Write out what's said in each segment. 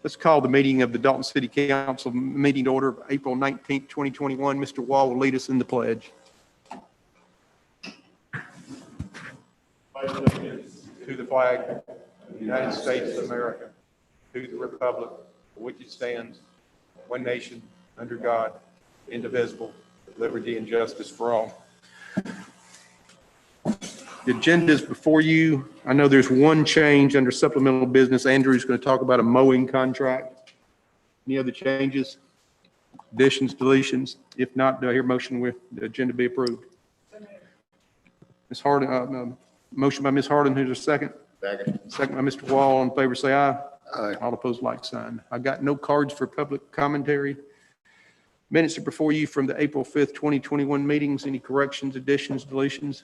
Let's call the meeting of the Dalton City Council meeting to order of April 19th, 2021. Mr. Wall will lead us in the pledge. To the flag of the United States of America, to the republic for which it stands, one nation, under God, indivisible, with liberty and justice for all. The agenda is before you. I know there's one change under supplemental business. Andrew's going to talk about a mowing contract. Any other changes, additions, deletions? If not, do I hear motion with the agenda be approved? Ms. Harden, motion by Ms. Harden, who's a second? Second. Second by Mr. Wall. All in favor, say aye. Aye. All opposed, like sign. I got no cards for public commentary. Minutes are before you from the April 5th, 2021 meetings. Any corrections, additions, deletions?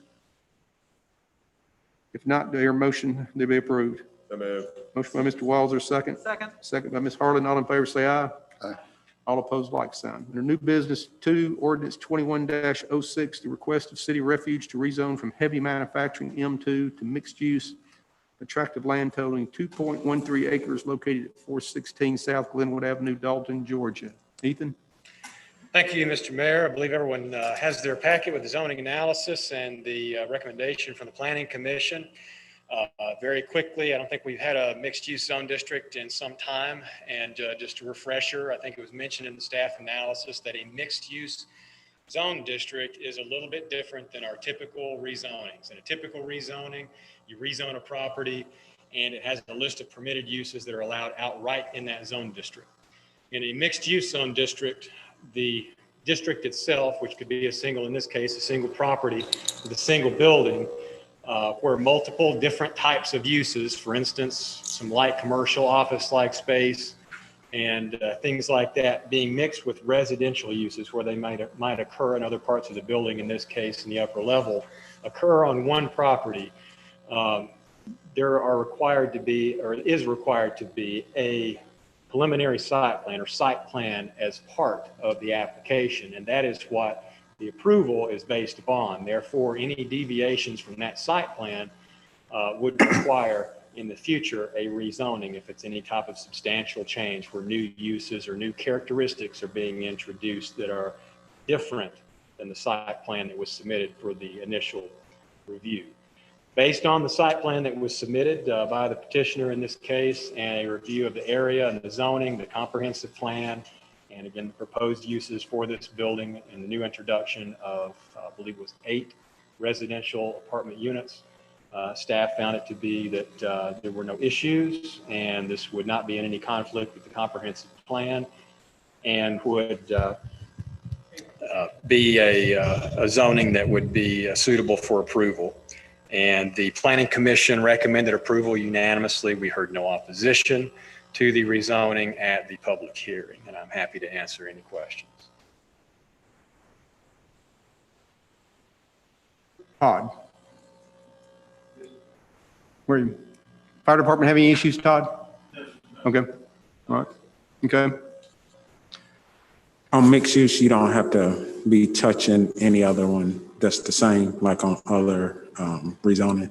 If not, do I hear motion to be approved? So moved. Motion by Mr. Walzer, second. Second. Second by Ms. Harlan. All in favor, say aye. Aye. All opposed, like sign. Under new business 2, Ordinance 21-06, the request of City Refuge to rezone from heavy manufacturing M2 to mixed use attractive land totaling 2.13 acres located at 416 South Glenwood Avenue, Dalton, Georgia. Ethan? Thank you, Mr. Mayor. I believe everyone has their packet with the zoning analysis and the recommendation from the Planning Commission. Very quickly, I don't think we've had a mixed-use zone district in some time. And just a refresher, I think it was mentioned in the staff analysis that a mixed-use zone district is a little bit different than our typical rezonings. In a typical rezoning, you rezone a property and it has a list of permitted uses that are allowed outright in that zone district. In a mixed-use zone district, the district itself, which could be a single, in this case, a single property with a single building, where multiple different types of uses, for instance, some light commercial office-like space and things like that, being mixed with residential uses where they might occur in other parts of the building, in this case in the upper level, occur on one property. There are required to be, or is required to be, a preliminary site plan or site plan as part of the application, and that is what the approval is based upon. Therefore, any deviations from that site plan would require in the future a rezoning if it's any type of substantial change where new uses or new characteristics are being introduced that are different than the site plan that was submitted for the initial review. Based on the site plan that was submitted by the petitioner in this case, and a review of the area and the zoning, the comprehensive plan, and again, the proposed uses for this building and the new introduction of, I believe it was 8 residential apartment units, staff found it to be that there were no issues and this would not be in any conflict with the comprehensive plan and would be a zoning that would be suitable for approval. And the Planning Commission recommended approval unanimously. We heard no opposition to the rezoning at the public hearing, and I'm happy to answer any questions. Todd? Where are you? Fire department have any issues, Todd? Okay. All right. Okay. On mixed use, you don't have to be touching any other one that's the same, like on other rezoning?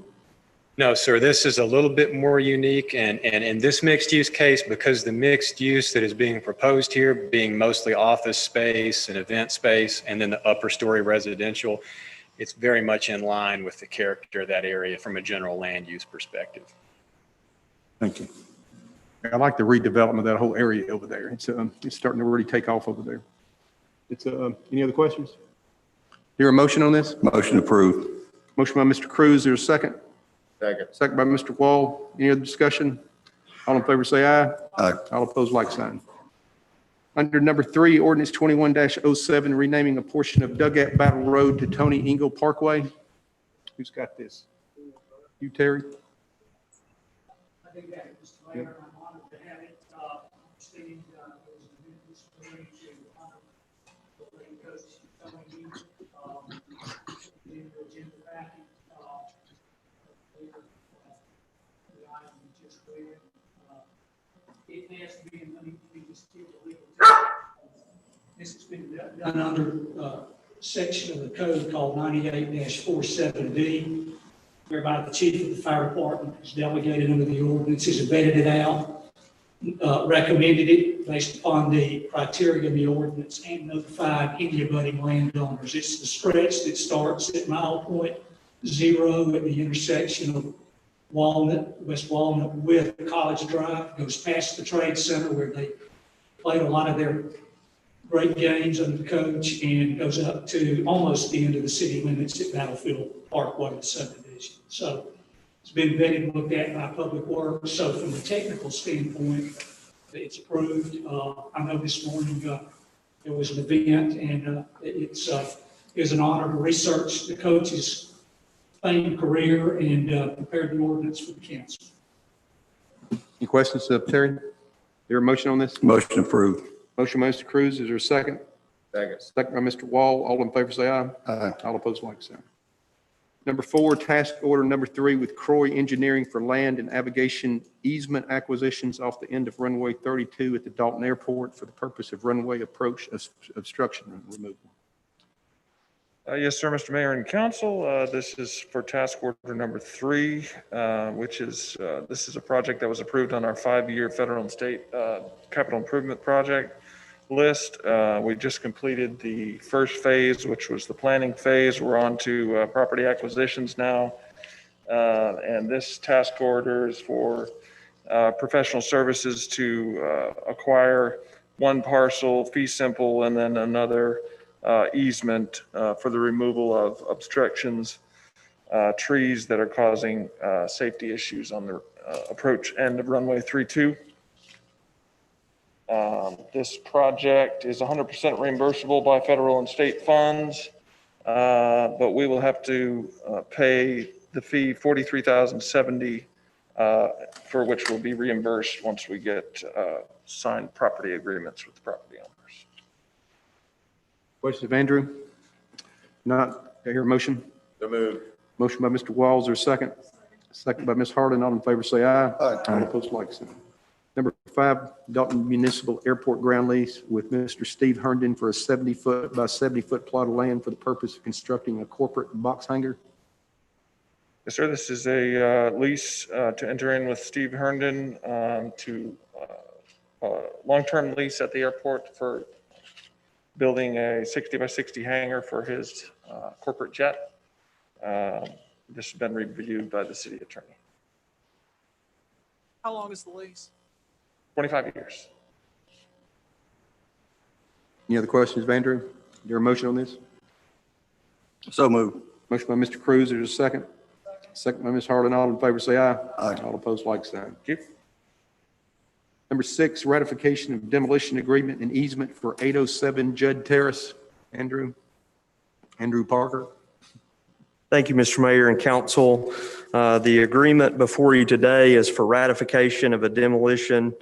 No, sir, this is a little bit more unique, and in this mixed use case, because the mixed use that is being proposed here being mostly office space and event space, and then the upper story residential, it's very much in line with the character of that area from a general land use perspective. Thank you. I like the redevelopment of that whole area over there. It's starting to really take off over there. It's any other questions? Hear a motion on this? Motion approved. Motion by Mr. Cruz. There's a second. Second. Second by Mr. Wall. Any other discussion? All in favor say aye. Aye. All opposed, like sign. Under number 3, Ordinance 21-07, renaming a portion of Dugout Battle Road to Tony Engel Parkway. Who's got this? You, Terry? I think that, Mr. Mayor, I'm honored to have it. Steve, there was an amendment to honor the late coach, Tony Engel, in the agenda packet. The item we just read. It has to be, let me just get the legal term. This has been done under section of the code called 98-47B, whereby the chief of the fire department is delegated under the ordinances and vetted it out. recommended it based upon the criteria in the ordinance and notified any abutting landowners. It's the stretch that starts at mile point 0 at the intersection of West Walnut with College Drive, goes past the Trade Center where they played a lot of their great games under the coach, and goes up to almost the end of the city limits at Battlefield Parkway subdivision. So it's been vetted and looked at by Public Works. So from a technical standpoint, it's approved. I know this morning there was an event, and it was an honor to research the coach's famed career and prepare the ordinance for the council. Any questions of Terry? Is there a motion on this? Motion approved. Motion by Mr. Cruz. Is there a second? Second. Second by Mr. Wall. All in favor, say aye. Aye. All opposed, like sign. Number 4, task order number 3 with Croy Engineering for land and navigation easement acquisitions off the end of runway 32 at the Dalton Airport for the purpose of runway approach obstruction removal. Yes, sir, Mr. Mayor and Council. This is for task order number 3, which is, this is a project that was approved on our 5-year federal and state capital improvement project list. We just completed the first phase, which was the planning phase. We're on to property acquisitions now. And this task order is for professional services to acquire one parcel, fee simple, and then another easement for the removal of obstructions, trees that are causing safety issues on the approach end of runway 32. This project is 100% reimbursable by federal and state funds, but we will have to pay the fee $43,070 for which will be reimbursed once we get signed property agreements with the property owners. Questions of Andrew? Not, do I hear a motion? So moved. Motion by Mr. Walls, or second? Second by Ms. Harlan. All in favor, say aye. Aye. All opposed, like sign. Number 5, Dalton Municipal Airport ground lease with Mr. Steve Herndon for a 70-foot by 70-foot plot of land for the purpose of constructing a corporate box hangar. Yes, sir. This is a lease to enter in with Steve Herndon to long-term lease at the airport for building a 60 by 60 hangar for his corporate jet. This has been reviewed by the city attorney. How long is the lease? 25 years. Any other questions of Andrew? Is there a motion on this? So moved. Motion by Mr. Cruz, there's a second. Second by Ms. Harlan. All in favor, say aye. Aye. All opposed, like sign. Thank you. Number 6, ratification of demolition agreement and easement for 807 Judd Terrace. Andrew Parker. Thank you, Mr. Mayor and Council. The agreement before you today is for ratification of a demolition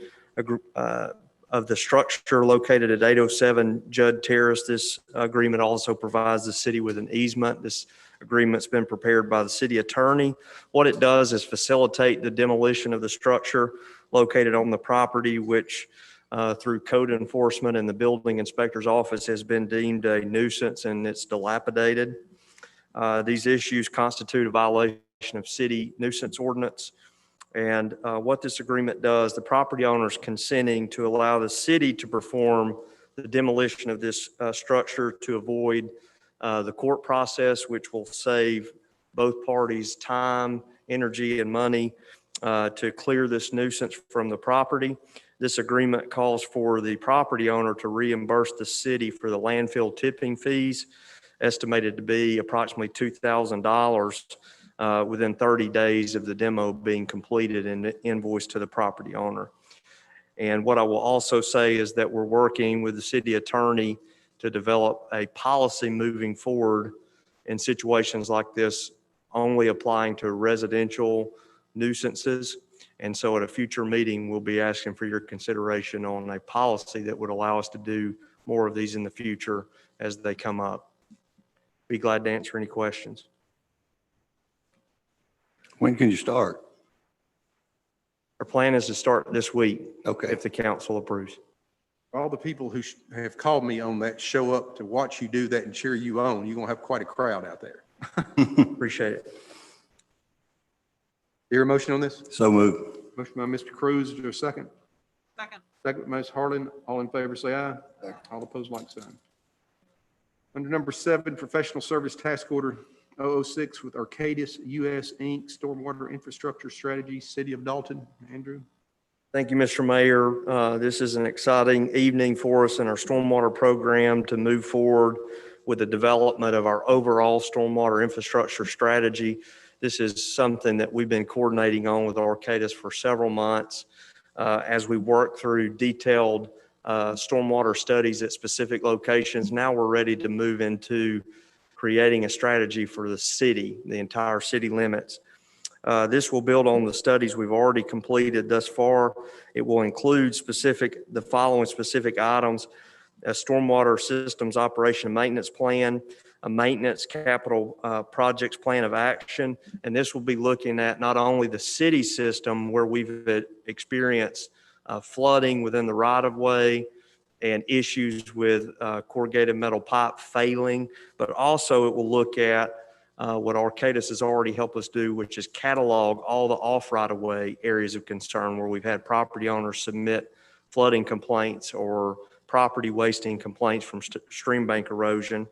of the structure located at 807 Judd Terrace. This agreement also provides the city with an easement. This agreement's been prepared by the city attorney. What it does is facilitate the demolition of the structure located on the property, which through code enforcement and the building inspector's office has been deemed a nuisance and it's dilapidated. These issues constitute a violation of city nuisance ordinance. And what this agreement does, the property owner is consenting to allow the city to perform the demolition of this structure to avoid the court process, which will save both parties time, energy, and money to clear this nuisance from the property. This agreement calls for the property owner to reimburse the city for the landfill tipping fees, estimated to be approximately $2,000 within 30 days of the demo being completed and invoiced to the property owner. And what I will also say is that we're working with the city attorney to develop a policy moving forward in situations like this, only applying to residential nuisances. And so at a future meeting, we'll be asking for your consideration on a policy that would allow us to do more of these in the future as they come up. Be glad to answer any questions. When can you start? Our plan is to start this week, Okay. if the council approves. All the people who have called me on that show up to watch you do that and cheer you on. You're going to have quite a crowd out there. Appreciate it. Hear a motion on this? So moved. Motion by Mr. Cruz, is there a second? Second. Second by Ms. Harlan. All in favor, say aye. All opposed, like sign. Under number 7, professional service task order 006 with Arcadis US Inc., Stormwater Infrastructure Strategy, City of Dalton. Andrew? Thank you, Mr. Mayor. This is an exciting evening for us in our stormwater program to move forward with the development of our overall stormwater infrastructure strategy. This is something that we've been coordinating on with Arcadis for several months as we work through detailed stormwater studies at specific locations. Now we're ready to move into creating a strategy for the city, the entire city limits. This will build on the studies we've already completed thus far. It will include the following specific items: a stormwater systems operation and maintenance plan, a maintenance capital projects plan of action, and this will be looking at not only the city system where we've experienced flooding within the right-of-way and issues with corrugated metal pipe failing, but also it will look at what Arcadis has already helped us do, which is catalog all the off right-of-way areas of concern where we've had property owners submit flooding complaints or property wasting complaints from stream bank erosion.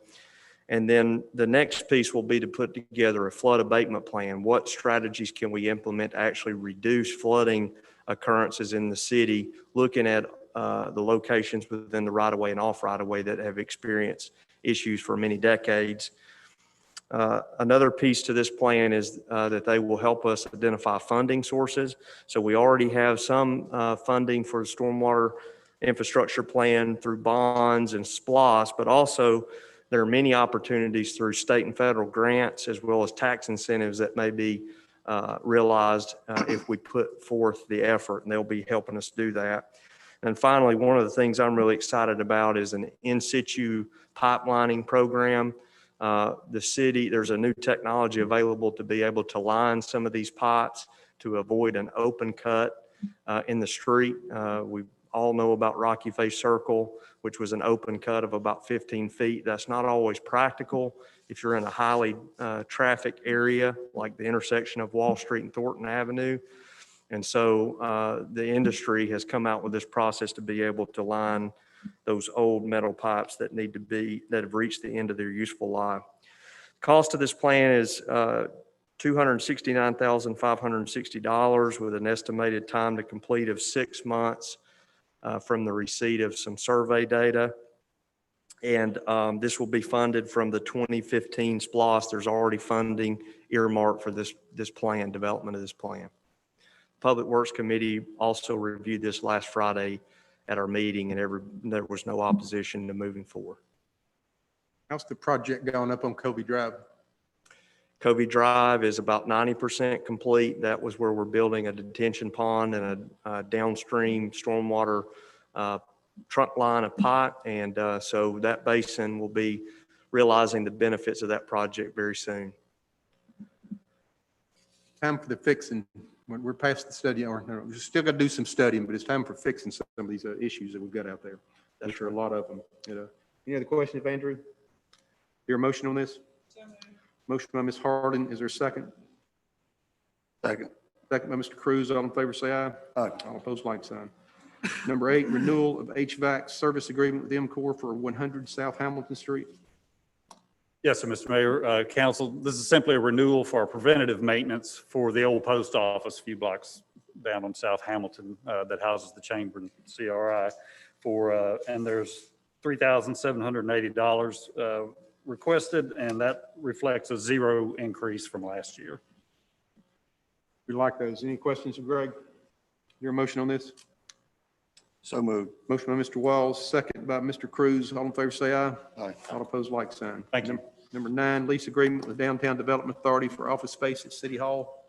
And then the next piece will be to put together a flood abatement plan. What strategies can we implement to actually reduce flooding occurrences in the city, looking at the locations within the right-of-way and off right-of-way that have experienced issues for many decades. Another piece to this plan is that they will help us identify funding sources. So we already have some funding for the stormwater infrastructure plan through bonds and SPLOST, but also there are many opportunities through state and federal grants as well as tax incentives that may be realized if we put forth the effort, and they'll be helping us do that. And finally, one of the things I'm really excited about is an in-situ pipelining program. The city, there's a new technology available to be able to line some of these pipes to avoid an open cut in the street. We all know about Rocky Face Circle, which was an open cut of about 15 feet. That's not always practical if you're in a highly trafficked area like the intersection of Wall Street and Thornton Avenue. And so the industry has come out with this process to be able to line those old metal pipes that have reached the end of their useful life. Cost of this plan is $269,560 with an estimated time to complete of 6 months from the receipt of some survey data. And this will be funded from the 2015 SPLOST. There's already funding earmarked for this plan, development of this plan. Public Works Committee also reviewed this last Friday at our meeting, and there was no opposition to moving forward. How's the project going up on Covey Drive? Covey Drive is about 90% complete. That was where we're building a detention pond and a downstream stormwater trunk line of pipe. And so that basin will be realizing the benefits of that project very soon. Time for the fixing. We're past the study, or no, we've still got to do some studying, but it's time for fixing some of these issues that we've got out there. That's sure a lot of them. Any other questions, Andrew? Your motion on this? Motion by Ms. Harden. Is there a second? Second. Second by Mr. Cruz. All in favor, say aye. Aye. All opposed, like sign. Number 8, renewal of HVAC service agreement with MCOR for 100 South Hamilton Street. Yes, sir, Mr. Mayor, Council, this is simply a renewal for our preventative maintenance for the old post office a few blocks down on South Hamilton that houses the chamber and CRI and there's $3,780 requested, and that reflects a 0 increase from last year. We like those. Any questions of Greg? Your motion on this? So moved. Motion by Mr. Walls, second by Mr. Cruz. All in favor, say aye. Aye. All opposed, like sign. Thank you. Number 9, lease agreement with Downtown Development Authority for office space at City Hall.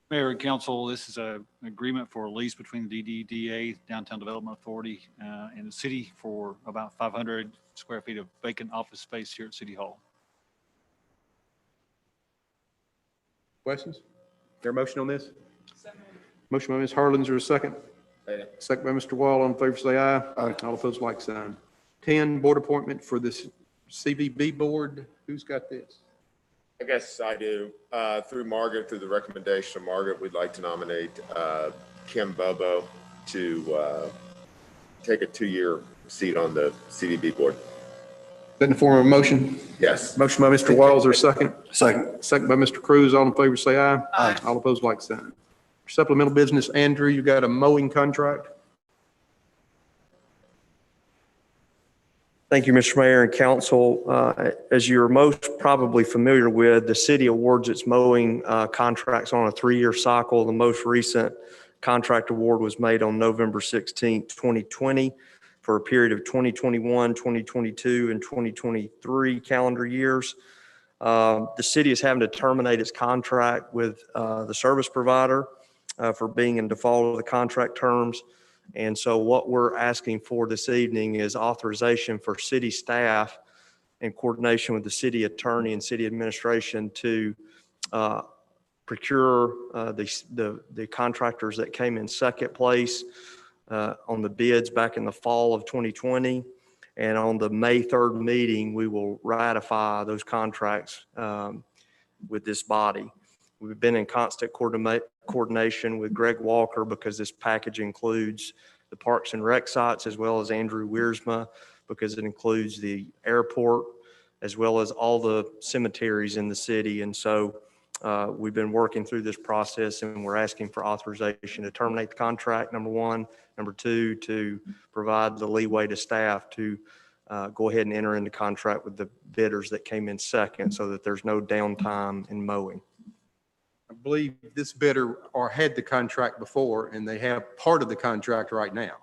Mayor and Council, this is an agreement for a lease between the DDDA, Downtown Development Authority, and the city for about 500 square feet of vacant office space here at City Hall. Questions? Your motion on this? Motion by Ms. Harlan, is there a second? Second by Mr. Wall. All in favor, say aye. Aye. All opposed, like sign. 10, board appointment for this CVB board. Who's got this? I guess I do. Through the recommendation of Margaret, we'd like to nominate Kim Bobo to take a 2-year seat on the CDB board. Is that in the form of a motion? Yes. Motion by Mr. Walls, or second? Second. Second by Mr. Cruz. All in favor, say aye. Aye. All opposed, like sign. Supplemental business, Andrew, you got a mowing contract? Thank you, Mr. Mayor and Council. As you're most probably familiar with, the city awards its mowing contracts on a 3-year cycle. The most recent contract award was made on November 16, 2020, for a period of 2021, 2022, and 2023 calendar years. The city is having to terminate its contract with the service provider for being in default of the contract terms. And so what we're asking for this evening is authorization for city staff in coordination with the city attorney and city administration to procure the contractors that came in second place on the bids back in the fall of 2020. And on the May 3rd meeting, we will ratify those contracts with this body. We've been in constant coordination with Greg Walker because this package includes the Parks and Rec sites as well as Andrew Wiersma, because it includes the airport as well as all the cemeteries in the city. And so we've been working through this process, and we're asking for authorization to terminate the contract, number one. Number two, to provide the leeway to staff to go ahead and enter into contract with the bidders that came in second so that there's no downtime in mowing. I believe this bidder or had the contract before, and they have part of the contract right now.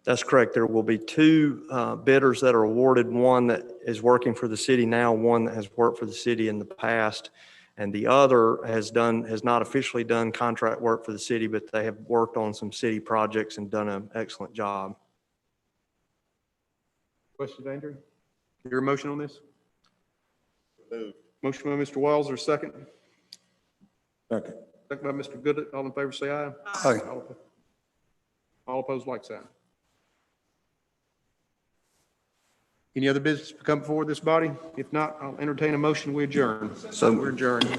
That's correct. There will be two bidders that are awarded, one that is working for the city now, one that has worked for the city in the past, and the other has not officially done contract work for the city, but they have worked on some city projects and done an excellent job. Questions, Andrew? Your motion on this? Moved. Motion by Mr. Walls, or second? Second. Second by Mr. Goodett. All in favor, say aye. Aye. All opposed, like sign. Any other business to come before this body? If not, I'll entertain a motion. We adjourn. So We're adjourned.